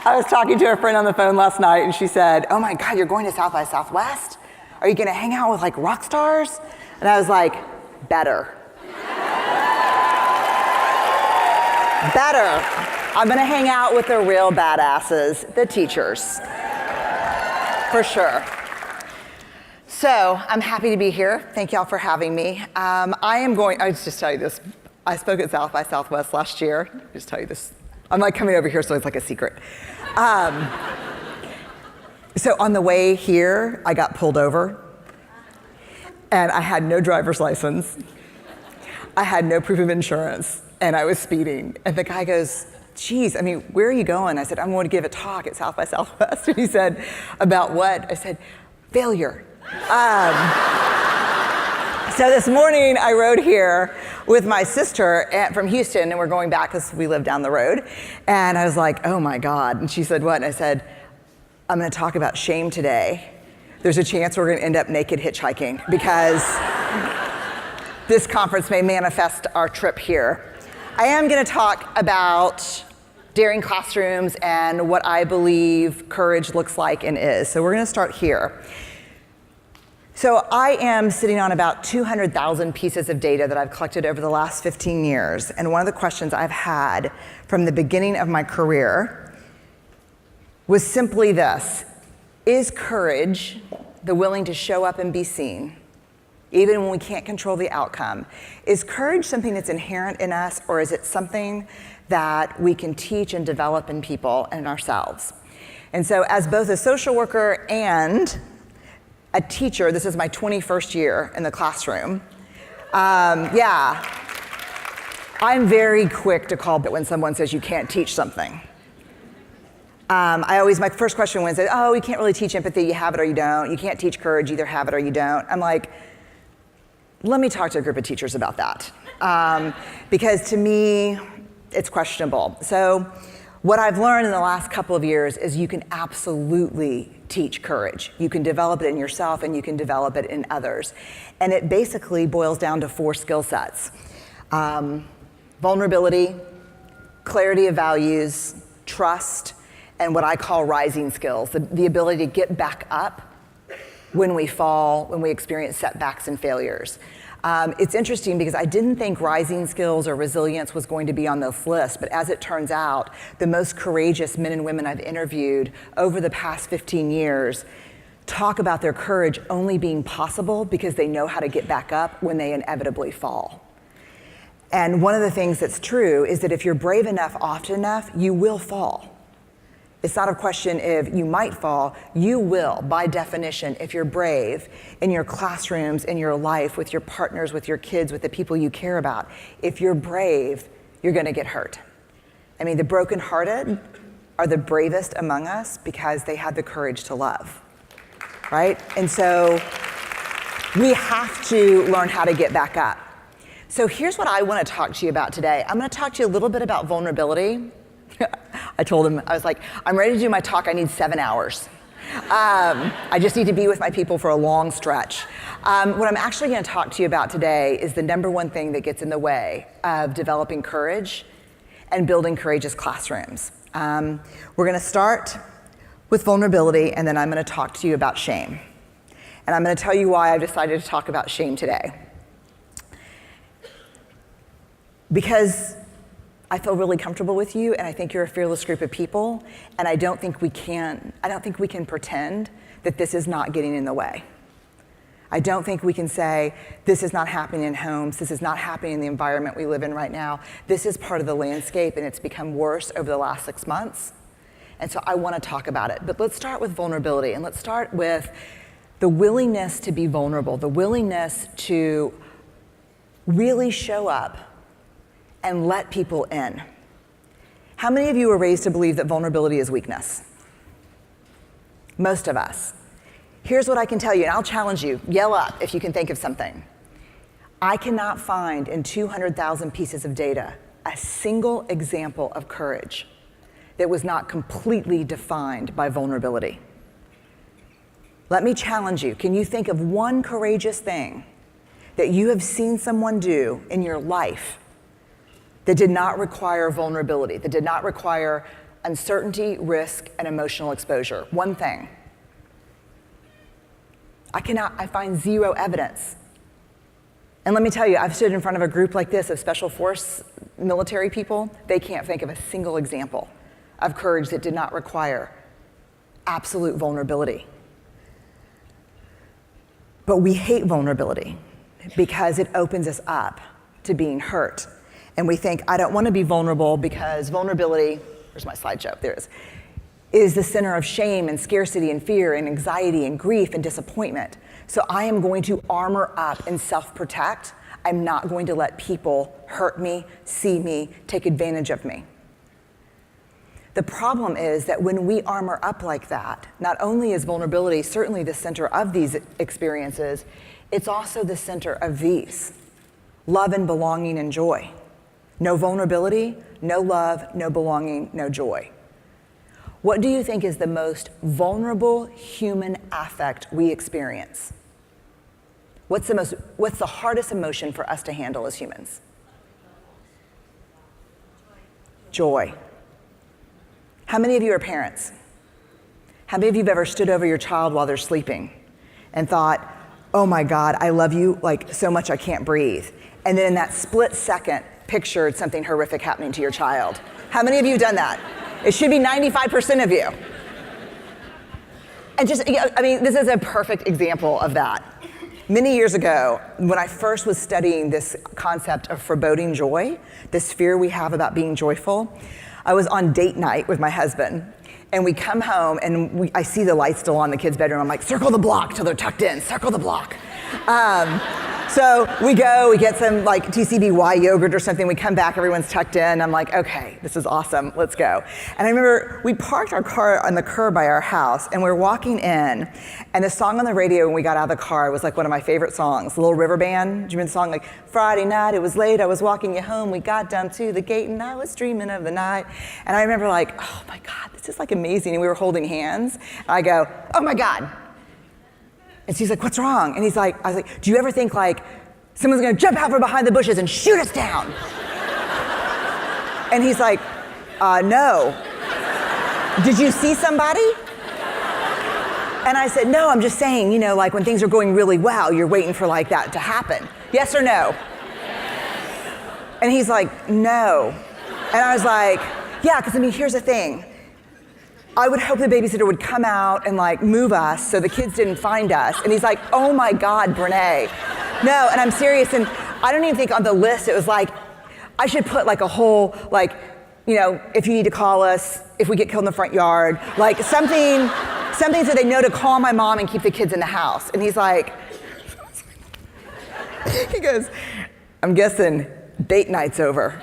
I was talking to a friend on the phone last night, and she said, oh my God, you're going to South by Southwest? Are you gonna hang out with like rock stars? And I was like, better. Better. I'm gonna hang out with the real badasses, the teachers, for sure. So I'm happy to be here. Thank y'all for having me. I just tell you this. I spoke at South by Southwest last year. Just tell you this. I'm like coming over here, so it's like a secret. So on the way here, I got pulled over, and I had no driver's license. I had no proof of insurance, and I was speeding. And the guy goes, geez, I mean, where are you going? I said, I'm going to give a talk at South by Southwest. And he said, about what? I said, failure. So this morning I rode here with my sister from Houston, and we're going back because we live down the road. And I was like, oh my God. And she said, what? And I said, I'm gonna talk about shame today. There's a chance we're gonna end up naked hitchhiking because this conference may manifest our trip here. I am gonna talk about daring classrooms and what I believe courage looks like and is. So we're gonna start here. So I am sitting on about 200,000 pieces of data that I've collected over the last 15 years. And one of the questions I've had from the beginning of my career was simply this: is courage the willing to show up and be seen, even when we can't control the outcome? Is courage something that's inherent in us, or is it something that we can teach and develop in people and ourselves? And so as both a social worker and a teacher, this is my 21st year in the classroom. I'm very quick to call it when someone says you can't teach something. My first question was, oh, you can't really teach empathy, you have it or you don't. You can't teach courage, either have it or you don't. I'm like, let me talk to a group of teachers about that. Because to me, it's questionable. So what I've learned in the last couple of years is you can absolutely teach courage. You can develop it in yourself and you can develop it in others. And it basically boils down to 4 skill sets. Vulnerability, clarity of values, trust, and what I call rising skills, the ability to get back up when we fall, when we experience setbacks and failures. It's interesting because I didn't think rising skills or resilience was going to be on this list, but as it turns out, the most courageous men and women I've interviewed over the past 15 years talk about their courage only being possible because they know how to get back up when they inevitably fall. And one of the things that's true is that if you're brave enough often enough, you will fall. It's not a question if you might fall, you will, by definition, if you're brave in your classrooms, in your life, with your partners, with your kids, with the people you care about. If you're brave, you're gonna get hurt. I mean, the brokenhearted are the bravest among us because they had the courage to love, right? And so we have to learn how to get back up. So here's what I wanna talk to you about today. I'm gonna talk to you a little bit about vulnerability. I told him, I was like, I'm ready to do my talk, I need 7 hours. I just need to be with my people for a long stretch. What I'm actually gonna talk to you about today is the number one thing that gets in the way of developing courage and building courageous classrooms. We're gonna start with vulnerability, and then I'm gonna talk to you about shame. And I'm gonna tell you why I decided to talk about shame today. Because I feel really comfortable with you, and I think you're a fearless group of people, and I don't think we can pretend that this is not getting in the way. I don't think we can say, this is not happening in homes, this is not happening in the environment we live in right now. This is part of the landscape, and it's become worse over the last 6 months. And so I wanna talk about it. But let's start with vulnerability, and let's start with the willingness to be vulnerable, the willingness to really show up and let people in. How many of you were raised to believe that vulnerability is weakness? Most of us. Here's what I can tell you, and I'll challenge you. Yell up if you can think of something. I cannot find in 200,000 pieces of data a single example of courage that was not completely defined by vulnerability. Let me challenge you. Can you think of one courageous thing that you have seen someone do in your life that did not require vulnerability, that did not require uncertainty, risk, and emotional exposure. One thing. I find zero evidence. And let me tell you, I've stood in front of a group like this of special force military people. They can't think of a single example of courage that did not require absolute vulnerability. But we hate vulnerability because it opens us up to being hurt. And we think, I don't want to be vulnerable because vulnerability, where's my slideshow? There it is the center of shame and scarcity and fear and anxiety and grief and disappointment. So I am going to armor up and self-protect. I'm not going to let people hurt me, see me, take advantage of me. The problem is that when we armor up like that, not only is vulnerability certainly the center of these experiences, it's also the center of these: love and belonging and joy. No vulnerability, no love, no belonging, no joy. What do you think is the most vulnerable human affect we experience? What's the hardest emotion for us to handle as humans? Joy. How many of you are parents? How many of you have ever stood over your child while they're sleeping and thought, oh my God, I love you like so much I can't breathe? And then in that split second, pictured something horrific happening to your child. How many of you have done that? It should be 95% of you. And this is a perfect example of that. Many years ago, when I first was studying this concept of foreboding joy, this fear we have about being joyful, I was on date night with my husband, and we come home, and I see the lights still on in the kids' bedroom. I'm like, circle the block till they're tucked in, circle the block. So we go, we get some like TCBY yogurt or something, we come back, everyone's tucked in. I'm like, okay, this is awesome, let's go. And I remember we parked our car on the curb by our house, and we're walking in, and the song on the radio when we got out of the car was like one of my favorite songs, Little River Band. Do you remember the song? Like, Friday night, it was late, I was walking you home, we got down to the gate, and I was dreaming of the night. And I remember like, oh my God, this is like amazing. And we were holding hands, and I go, oh my God. And she's like, what's wrong? And I was like, do you ever think like someone's gonna jump out from behind the bushes and shoot us down? And he's like, no. Did you see somebody? And I said, no, I'm just saying, like when things are going really well, you're waiting for like that to happen. Yes or no? Yes. And he's like, no. And I was like, yeah, because here's the thing. I would hope the babysitter would come out and like move us so the kids didn't find us. And he's like, oh my God, Brene. No, and I'm serious. And I don't even think on the list, it was like, I should put like a whole, like, if you need to call us, if we get killed in the front yard, like something so they know to call my mom and keep the kids in the house. And he's like, he goes, I'm guessing date night's over.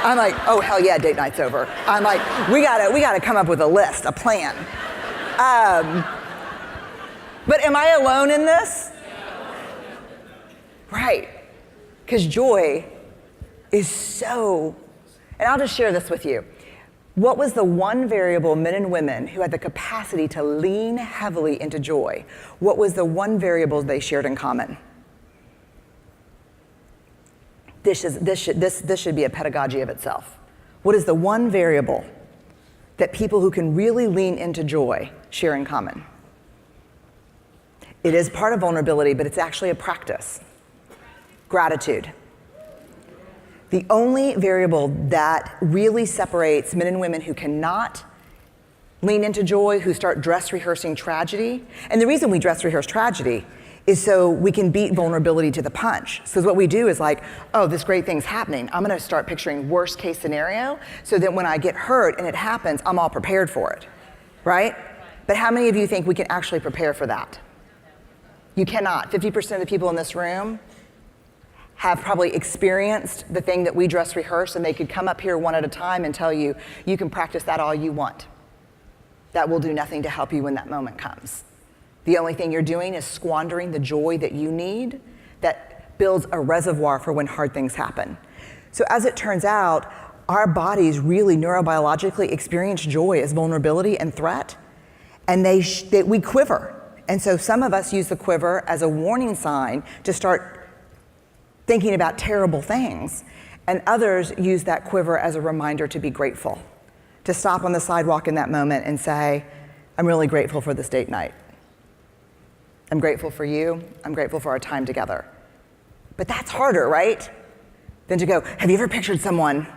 I'm like, oh, hell yeah, date night's over. I'm like, we gotta come up with a list, a plan. But am I alone in this? Right, because joy is so, and I'll just share this with you. What was the one variable men and women who had the capacity to lean heavily into joy? What was the one variable they shared in common? This should be a pedagogy of itself. What is the one variable that people who can really lean into joy share in common? It is part of vulnerability, but it's actually a practice. Gratitude. The only variable that really separates men and women who cannot lean into joy, who start dress rehearsing tragedy, and the reason we dress rehearse tragedy is so we can beat vulnerability to the punch. So what we do is like, oh, this great thing's happening. I'm gonna start picturing worst case scenario so that when I get hurt and it happens, I'm all prepared for it, right? But how many of you think we can actually prepare for that? You cannot. 50% of the people in this room have probably experienced the thing that we dress rehearse, and they could come up here one at a time and tell you, you can practice that all you want. That will do nothing to help you when that moment comes. The only thing you're doing is squandering the joy that you need that builds a reservoir for when hard things happen. So as it turns out, our bodies really neurobiologically experience joy as vulnerability and threat, and we quiver. And so some of us use the quiver as a warning sign to start thinking about terrible things, and others use that quiver as a reminder to be grateful. to stop on the sidewalk in that moment and say, I'm really grateful for this date night. I'm grateful for you. I'm grateful for our time together. But that's harder, right? Than to go, have you ever pictured someone?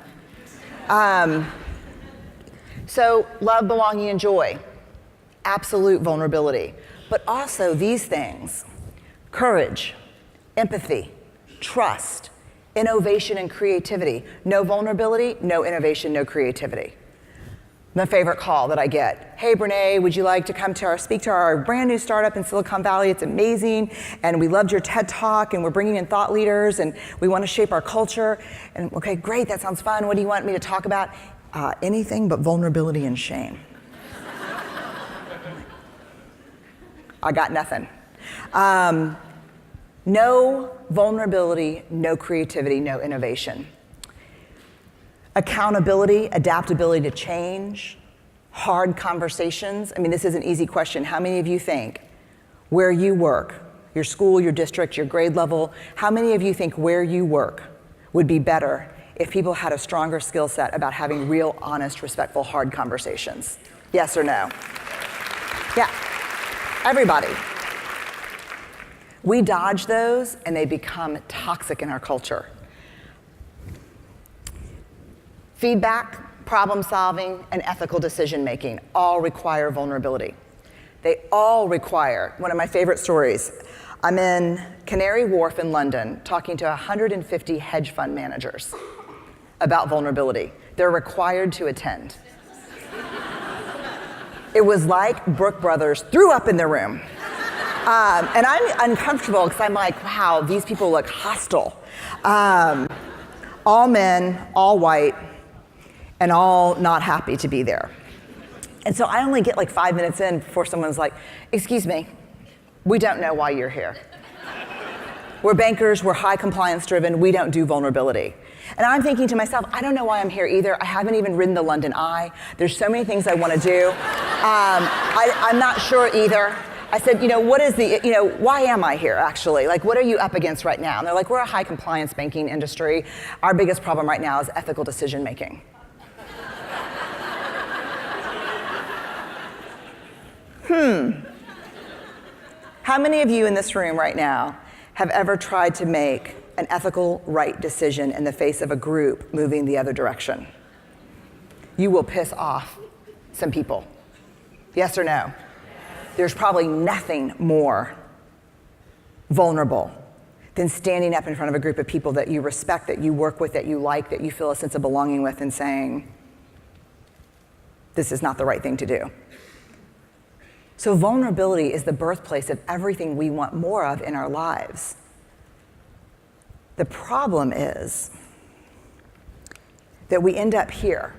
So love, belonging, and joy. Absolute vulnerability. But also these things, courage, empathy, trust, innovation, and creativity. No vulnerability, no innovation, no creativity. My favorite call that I get, hey Brene, would you like to come to speak to our brand new startup in Silicon Valley? It's amazing, and we loved your TED Talk, and we're bringing in thought leaders, and we want to shape our culture. And okay, great, that sounds fun. What do you want me to talk about? Anything but vulnerability and shame. I got nothing. No vulnerability, no creativity, no innovation. Accountability, adaptability to change, hard conversations. I mean, this is an easy question. How many of you think where you work, your school, your district, your grade level, how many of you think where you work would be better if people had a stronger skill set about having real, honest, respectful, hard conversations? Yes or no? Yeah, everybody. We dodge those and they become toxic in our culture. Feedback, problem solving, and ethical decision making all require vulnerability. They all require, one of my favorite stories, I'm in Canary Wharf in London talking to 150 hedge fund managers about vulnerability. They're required to attend. It was like Brooke Brothers threw up in the room. And I'm uncomfortable because I'm like, wow, these people look hostile. All men, all white, and all not happy to be there. And so I only get like 5 minutes in before someone's like, excuse me, we don't know why you're here. We're bankers, we're high compliance driven, we don't do vulnerability. And I'm thinking to myself, I don't know why I'm here either. I haven't even ridden the London Eye. There's so many things I want to do. I'm not sure either. I said, why am I here actually? Like, what are you up against right now? And they're like, we're a high compliance banking industry. Our biggest problem right now is ethical decision making. How many of you in this room right now have ever tried to make an ethical, right decision in the face of a group moving the other direction? You will piss off some people. Yes or no? There's probably nothing more vulnerable than standing up in front of a group of people that you respect, that you work with, that you like, that you feel a sense of belonging with, and saying, this is not the right thing to do. So vulnerability is the birthplace of everything we want more of in our lives. The problem is that we end up here.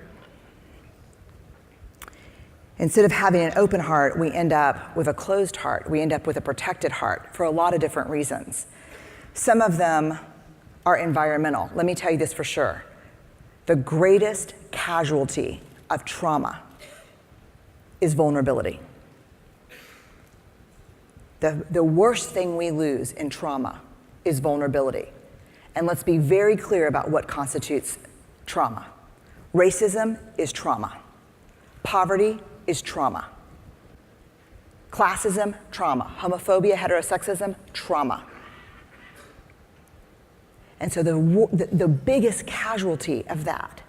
Instead of having an open heart, we end up with a closed heart. We end up with a protected heart for a lot of different reasons. Some of them are environmental. Let me tell you this for sure. The greatest casualty of trauma is vulnerability. The worst thing we lose in trauma is vulnerability. And let's be very clear about what constitutes trauma. Racism is trauma. Poverty is trauma. Classism, trauma. Homophobia, heterosexism, trauma. And so the biggest casualty of that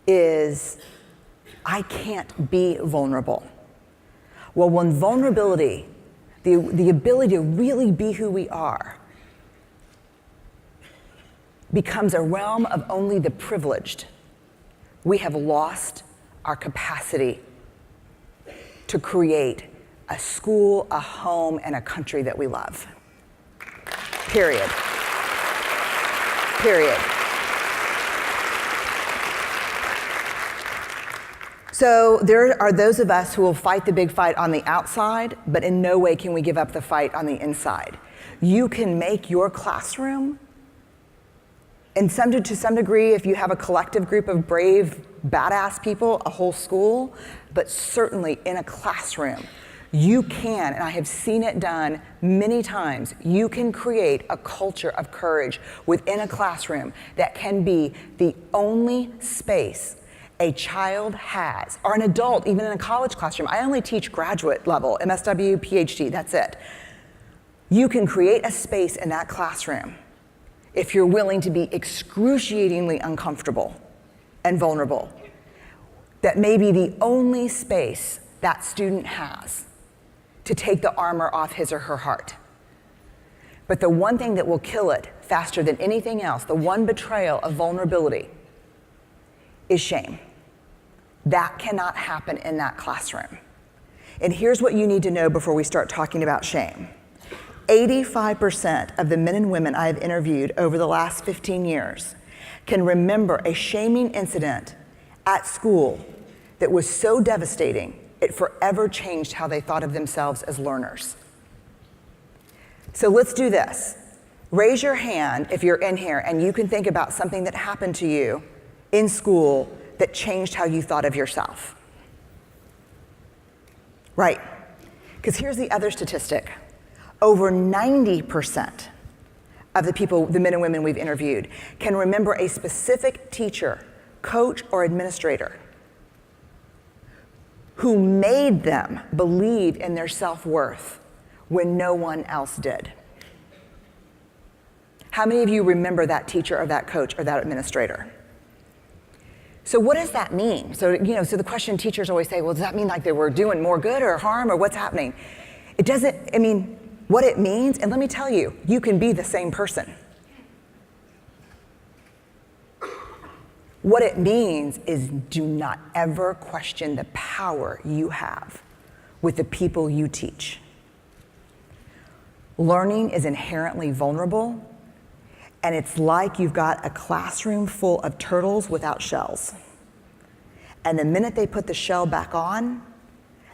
is, I can't be vulnerable. Well, when vulnerability, the ability to really be who we are, becomes a realm of only the privileged, we have lost our capacity to create a school, a home, and a country that we love. Period. Period. So there are those of us who will fight the big fight on the outside, but in no way can we give up the fight on the inside. You can make your classroom, and to some degree, if you have a collective group of brave, badass people, a whole school, but certainly in a classroom, you can, and I have seen it done many times, you can create a culture of courage within a classroom that can be the only space a child has, or an adult, even in a college classroom, I only teach graduate level, MSW, PhD, that's it. You can create a space in that classroom if you're willing to be excruciatingly uncomfortable and vulnerable. That may be the only space that student has to take the armor off his or her heart. But the one thing that will kill it faster than anything else, the one betrayal of vulnerability, is shame. That cannot happen in that classroom. And here's what you need to know before we start talking about shame. 85% of the men and women I have interviewed over the last 15 years can remember a shaming incident at school that was so devastating, it forever changed how they thought of themselves as learners. So let's do this. Raise your hand if you're in here and you can think about something that happened to you in school that changed how you thought of yourself. Right, because here's the other statistic. Over 90% of the people, the men and women we've interviewed, can remember a specific teacher, coach, or administrator who made them believe in their self-worth when no one else did. How many of you remember that teacher or that coach or that administrator? So what does that mean? So the question teachers always say, well, does that mean like they were doing more good or harm or what's happening? It doesn't, what it means, and let me tell you, you can be the same person. What it means is do not ever question the power you have with the people you teach. Learning is inherently vulnerable, and it's like you've got a classroom full of turtles without shells. And the minute they put the shell back on,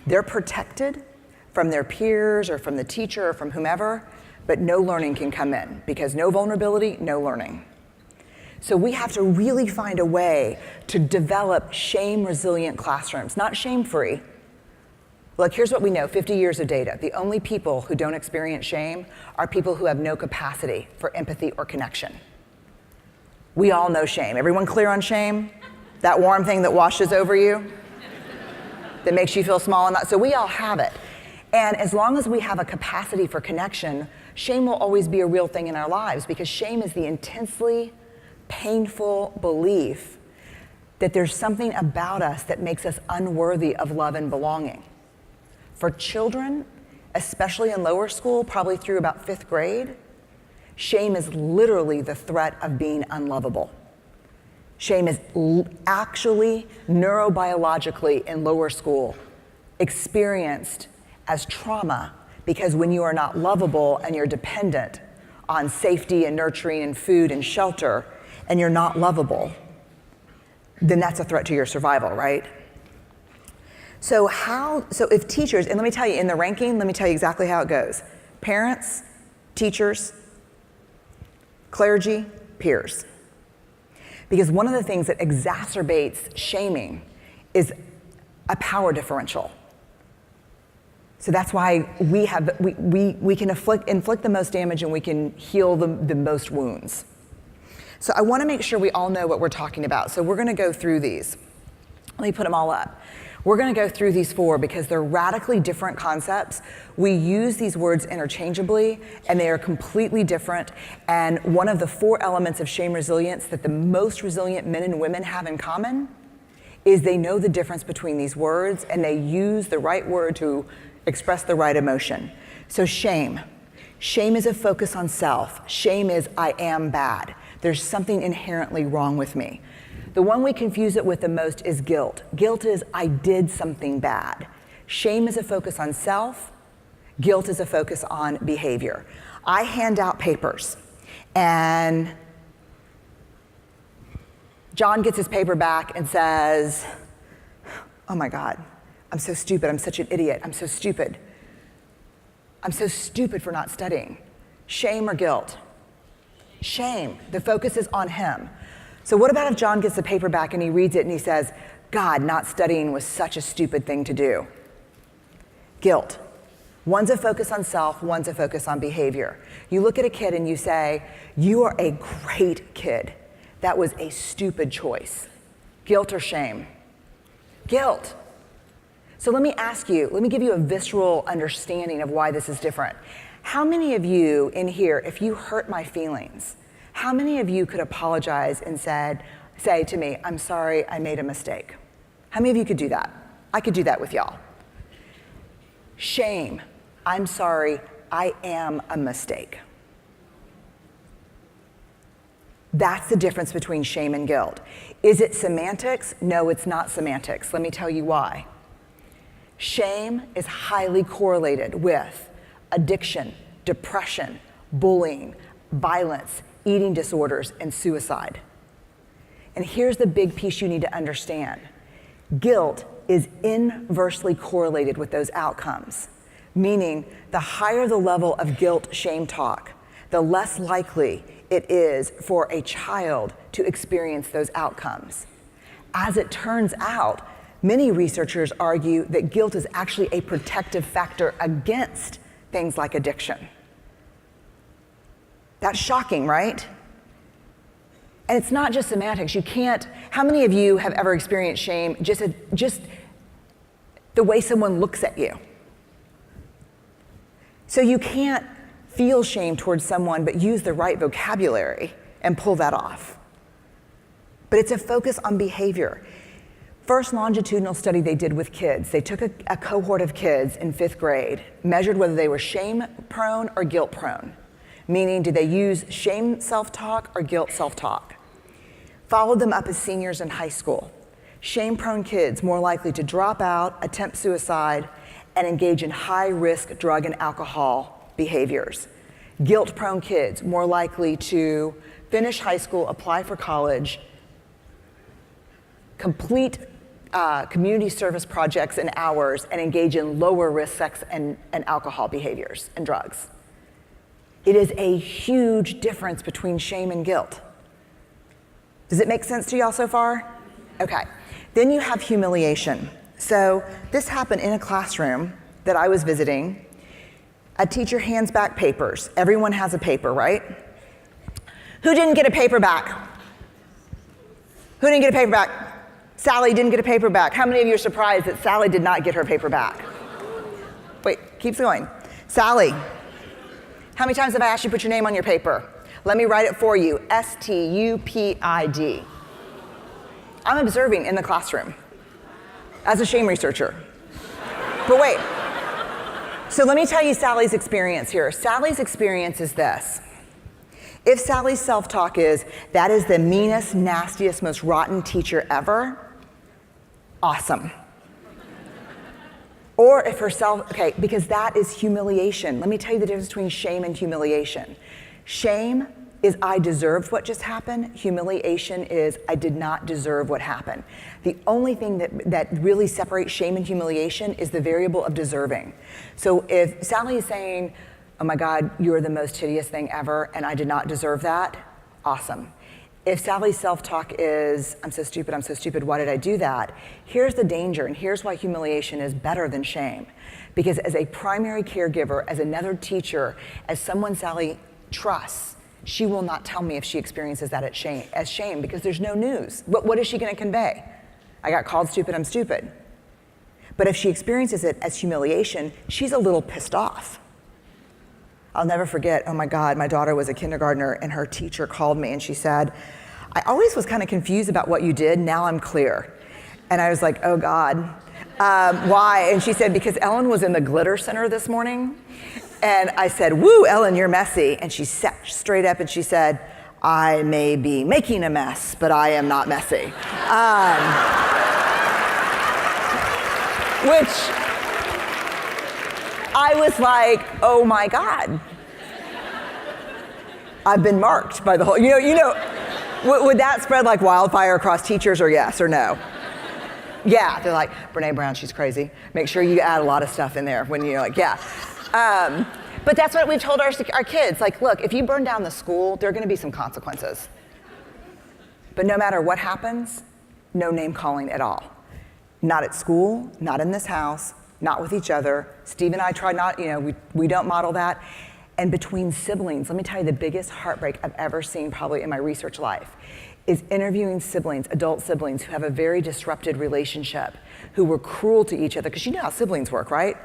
they're protected from their peers or from the teacher or from whomever, but no learning can come in because no vulnerability, no learning. So we have to really find a way to develop shame-resilient classrooms, not shame-free. Look, here's what we know, 50 years of data. The only people who don't experience shame are people who have no capacity for empathy or connection. We all know shame. Everyone clear on shame? That warm thing that washes over you? That makes you feel small and not, so we all have it. And as long as we have a capacity for connection, shame will always be a real thing in our lives because shame is the intensely painful belief that there's something about us that makes us unworthy of love and belonging. For children, especially in lower school, probably through about 5th grade, shame is literally the threat of being unlovable. Shame is actually neurobiologically in lower school experienced as trauma because when you are not lovable and you're dependent on safety and nurturing and food and shelter and you're not lovable, then that's a threat to your survival, right? So if teachers, and let me tell you, in the ranking, let me tell you exactly how it goes. Parents, teachers, clergy, peers. Because one of the things that exacerbates shaming is a power differential. So that's why we can inflict the most damage and we can heal the most wounds. So I want to make sure we all know what we're talking about. So we're going to go through these. Let me put them all up. We're going to go through these 4 because they're radically different concepts. We use these words interchangeably, and they are completely different. And one of the 4 elements of shame resilience that the most resilient men and women have in common is they know the difference between these words, and they use the right word to express the right emotion. So shame. Shame is a focus on self. Shame is, I am bad. There's something inherently wrong with me. The one we confuse it with the most is guilt. Guilt is, I did something bad. Shame is a focus on self. Guilt is a focus on behavior. I hand out papers, and John gets his paper back and says, oh my God, I'm so stupid. I'm such an idiot. I'm so stupid. I'm so stupid for not studying. Shame or guilt? Shame. The focus is on him. So what about if John gets the paper back and he reads it and he says, God, not studying was such a stupid thing to do? Guilt. One's a focus on self, one's a focus on behavior. You look at a kid and you say, you are a great kid. That was a stupid choice. Guilt or shame? Guilt. So let me give you a visceral understanding of why this is different. How many of you in here, if you hurt my feelings, how many of you could apologize and say to me, I'm sorry, I made a mistake? How many of you could do that? I could do that with y'all. Shame, I'm sorry, I am a mistake. That's the difference between shame and guilt. Is it semantics? No, it's not semantics. Let me tell you why. Shame is highly correlated with addiction, depression, bullying, violence, eating disorders, and suicide. And here's the big piece you need to understand. Guilt is inversely correlated with those outcomes, meaning the higher the level of guilt shame talk, the less likely it is for a child to experience those outcomes. As it turns out, many researchers argue that guilt is actually a protective factor against things like addiction. That's shocking, right? And it's not just semantics. How many of you have ever experienced shame just the way someone looks at you? So you can't feel shame towards someone but use the right vocabulary and pull that off. But it's a focus on behavior. First longitudinal study they did with kids, they took a cohort of kids in 5th grade, measured whether they were shame prone or guilt prone, meaning did they use shame self-talk or guilt self-talk. Followed them up as seniors in high school. Shame prone kids more likely to drop out, attempt suicide, and engage in high risk drug and alcohol behaviors. Guilt prone kids more likely to finish high school, apply for college, complete community service projects and hours, and engage in lower risk sex and alcohol behaviors and drugs. It is a huge difference between shame and guilt. Does it make sense to y'all so far? Okay. Then you have humiliation. So this happened in a classroom that I was visiting. A teacher hands back papers. Everyone has a paper, right? Who didn't get a paper back? Who didn't get a paper back? Sally didn't get a paper back. How many of you are surprised that Sally did not get her paper back? Wait, keeps going. Sally, how many times have I asked you to put your name on your paper? Let me write it for you, S-T-U-P-I-D. I'm observing in the classroom as a shame researcher. But wait, so let me tell you Sally's experience here. Sally's experience is this. If Sally's self-talk is, that is the meanest, nastiest, most rotten teacher ever, awesome. Or if okay, because that is humiliation. Let me tell you the difference between shame and humiliation. Shame is I deserved what just happened. Humiliation is I did not deserve what happened. The only thing that really separates shame and humiliation is the variable of deserving. So if Sally is saying, oh my God, you're the most hideous thing ever, and I did not deserve that, awesome. If Sally's self-talk is, I'm so stupid, why did I do that? Here's the danger, and here's why humiliation is better than shame. Because as a primary caregiver, as another teacher, as someone Sally trusts, she will not tell me if she experiences that as shame, because there's no news. What is she gonna convey? I got called stupid, I'm stupid. But if she experiences it as humiliation, she's a little pissed off. I'll never forget, oh my God, my daughter was a kindergartner and her teacher called me and she said, I always was kind of confused about what you did, now I'm clear. And I was like, oh God, why? And she said, because Ellen was in the glitter center this morning. And I said, woo, Ellen, you're messy. And she sat straight up and she said, I may be making a mess, but I am not messy. Which I was like, oh my God. I've been marked by the whole, would that spread like wildfire across teachers, or yes or no? Yeah, they're like, Brene Brown, she's crazy. Make sure you add a lot of stuff in there when you're like, yeah. But that's what we've told our kids. Like, look, if you burn down the school, there are gonna be some consequences. But no matter what happens, no name calling at all. Not at school, not in this house, not with each other. Steve and I try not, we don't model that. And between siblings, let me tell you the biggest heartbreak I've ever seen probably in my research life is interviewing siblings, adult siblings who have a very disrupted relationship, who were cruel to each other, because you know how siblings work, right?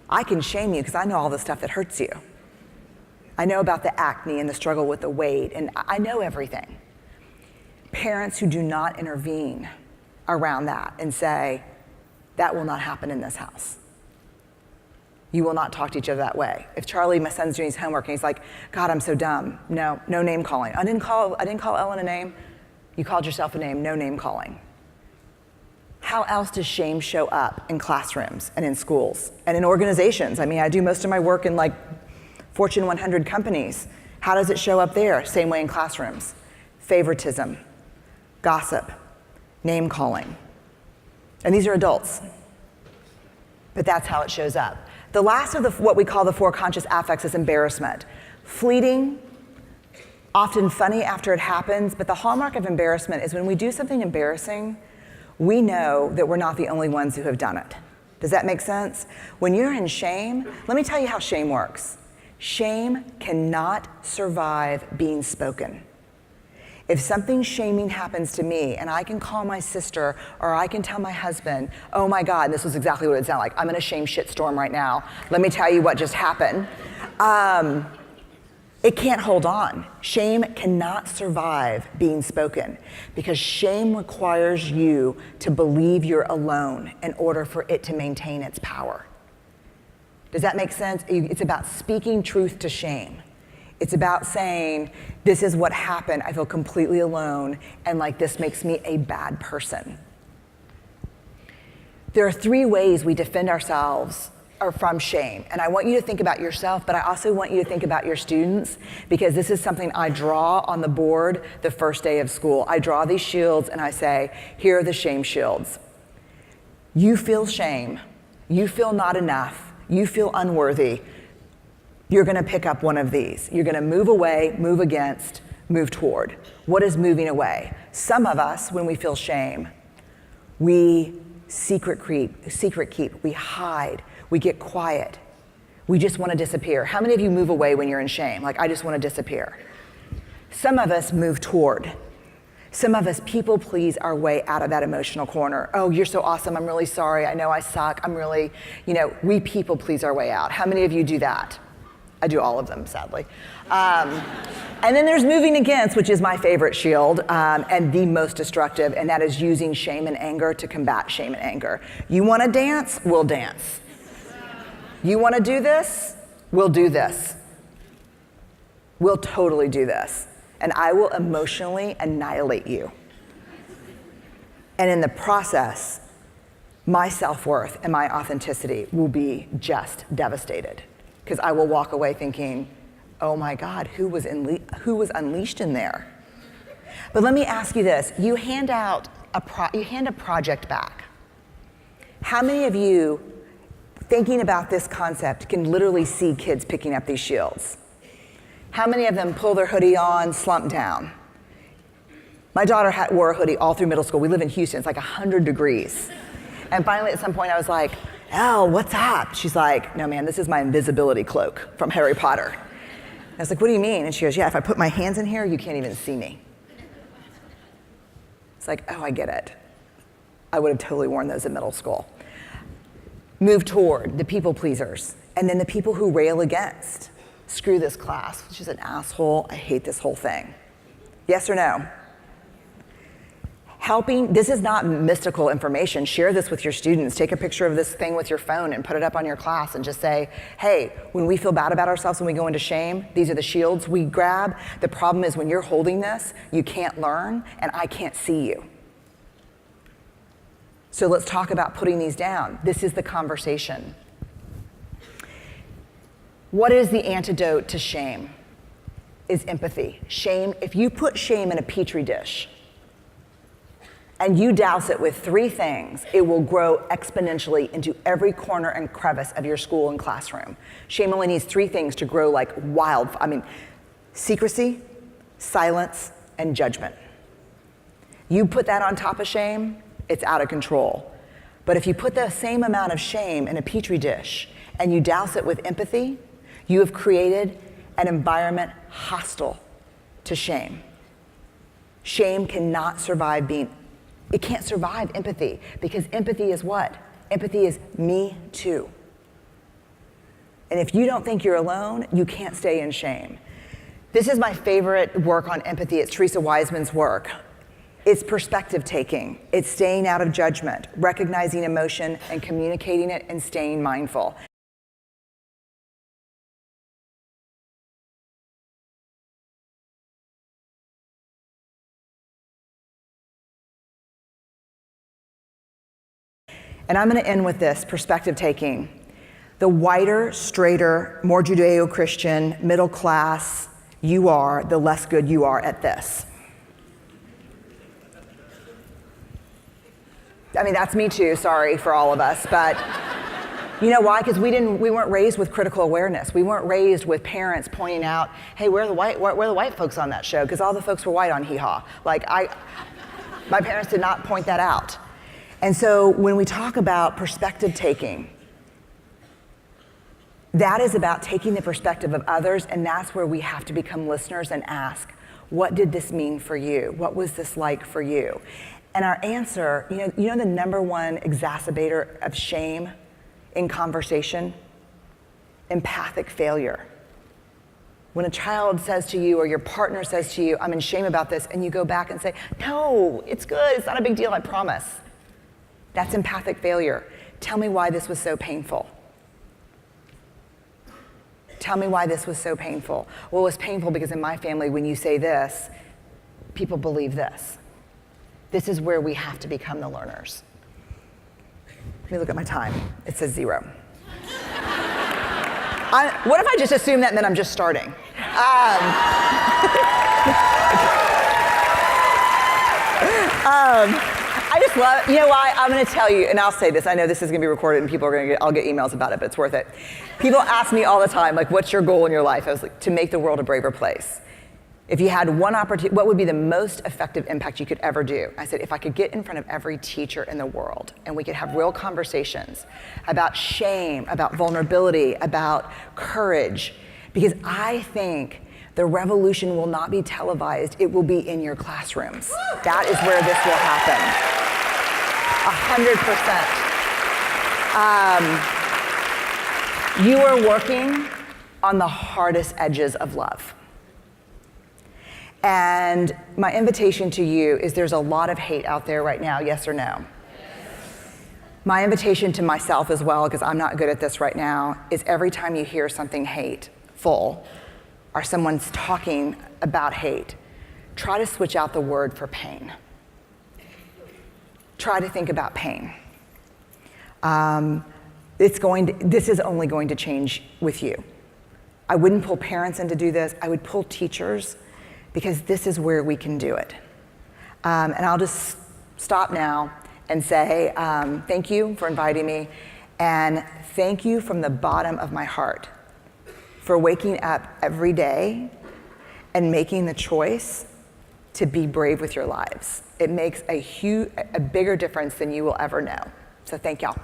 I can shame you because I know all the stuff that hurts you. I know about the acne and the struggle with the weight, and I know everything. Parents who do not intervene around that and say, that will not happen in this house. You will not talk to each other that way. If Charlie, my son's doing his homework, and he's like, God, I'm so dumb. No name calling. I didn't call Ellen a name. You called yourself a name, no name calling. How else does shame show up in classrooms and in schools and in organizations? I mean, I do most of my work in like Fortune 100 companies. How does it show up there? Same way in classrooms. Favoritism, gossip, name calling. And these are adults. But that's how it shows up. The last of what we call the four conscious affects is embarrassment. Fleeting, often funny after it happens, but the hallmark of embarrassment is when we do something embarrassing, we know that we're not the only ones who have done it. Does that make sense? When you're in shame, let me tell you how shame works. Shame cannot survive being spoken. If something shaming happens to me and I can call my sister or I can tell my husband, oh my God, this was exactly what it sounded like. I'm in a shame shitstorm right now. Let me tell you what just happened. It can't hold on. Shame cannot survive being spoken because shame requires you to believe you're alone in order for it to maintain its power. Does that make sense? It's about speaking truth to shame. It's about saying, this is what happened, I feel completely alone, and like this makes me a bad person. There are three ways we defend ourselves from shame, and I want you to think about yourself, but I also want you to think about your students, because this is something I draw on the board the first day of school. I draw these shields and I say, here are the shame shields. You feel shame, you feel not enough, you feel unworthy. You're gonna pick up one of these. You're gonna move away, move against, move toward. What is moving away? Some of us, when we feel shame, we secret keep, we hide, we get quiet. We just wanna disappear. How many of you move away when you're in shame? Like, I just wanna disappear. Some of us move toward. Some of us people please our way out of that emotional corner. Oh, you're so awesome, I'm really sorry, I know I suck, I'm really, we people please our way out. How many of you do that? I do all of them, sadly. And then there's moving against, which is my favorite shield, and the most destructive, and that is using shame and anger to combat shame and anger. You wanna dance? We'll dance. You wanna do this? We'll do this. We'll totally do this. And I will emotionally annihilate you. And in the process, my self-worth and my authenticity will be just devastated. Because I will walk away thinking, oh my God, who was unleashed in there? But let me ask you this, you hand a project back. How many of you, thinking about this concept, can literally see kids picking up these shields? How many of them pull their hoodie on, slump down? My daughter wore a hoodie all through middle school. We live in Houston, it's like 100 degrees. And finally at some point I was like, Elle, what's up? She's like, no man, this is my invisibility cloak from Harry Potter. I was like, what do you mean? And she goes, yeah, if I put my hands in here, you can't even see me. It's like, oh, I get it. I would have totally worn those in middle school. Move toward the people pleasers, and then the people who rail against. Screw this class, she's an asshole, I hate this whole thing. Yes or no? Helping, this is not mystical information. Share this with your students. Take a picture of this thing with your phone and put it up on your class and just say, hey, when we feel bad about ourselves, when we go into shame, these are the shields we grab. The problem is when you're holding this, you can't learn and I can't see you. So let's talk about putting these down. This is the conversation. What is the antidote to shame? Is empathy. Shame, if you put shame in a petri dish, and you douse it with three things, it will grow exponentially into every corner and crevice of your school and classroom. Shame only needs three things to grow like secrecy, silence, and judgment. You put that on top of shame, it's out of control. But if you put the same amount of shame in a petri dish and you douse it with empathy, you have created an environment hostile to shame. Shame cannot survive it can't survive empathy, because empathy is what? Empathy is me too. And if you don't think you're alone, you can't stay in shame. This is my favorite work on empathy. It's Teresa Wiseman's work. It's perspective taking. It's staying out of judgment, recognizing emotion and communicating it and staying mindful. And I'm going to end with this, perspective taking. The whiter, straighter, more Judeo-Christian, middle class you are, the less good you are at this. I mean, that's me too, sorry for all of us, but you know why? Because we weren't raised with critical awareness. We weren't raised with parents pointing out, hey, where are the white folks on that show? Because all the folks were white on Hee Haw. My parents did not point that out. And so when we talk about perspective taking, that is about taking the perspective of others, and that's where we have to become listeners and ask, what did this mean for you? What was this like for you? And our answer, you know the number one exacerbator of shame in conversation? Empathic failure. When a child says to you, or your partner says to you, I'm in shame about this, and you go back and say, no, it's good, it's not a big deal, I promise. That's empathic failure. Tell me why this was so painful. Tell me why this was so painful. Well, it was painful because in my family, when you say this, people believe this. This is where we have to become the learners. Let me look at my time. It says 0. What if I just assume that and then I'm just starting? I just love, you know why? I'm going to tell you, and I'll say this. I know this is going to be recorded and people are going to I'll get emails about it, but it's worth it. People ask me all the time, like, what's your goal in your life? I was like, to make the world a braver place. If you had one opportunity, what would be the most effective impact you could ever do? I said, if I could get in front of every teacher in the world and we could have real conversations about shame, about vulnerability, about courage, because I think the revolution will not be televised, it will be in your classrooms. That is where this will happen. 100%. You are working on the hardest edges of love. And my invitation to you is there's a lot of hate out there right now, yes or no? Yes. My invitation to myself as well, because I'm not good at this right now, is every time you hear something hateful, or someone's talking about hate, try to switch out the word for pain. Try to think about pain. This is only going to change with you. I wouldn't pull parents in to do this. I would pull teachers, because this is where we can do it. And I'll just stop now and say thank you for inviting me, and thank you from the bottom of my heart for waking up every day and making the choice to be brave with your lives. It makes a bigger difference than you will ever know. So thank y'all.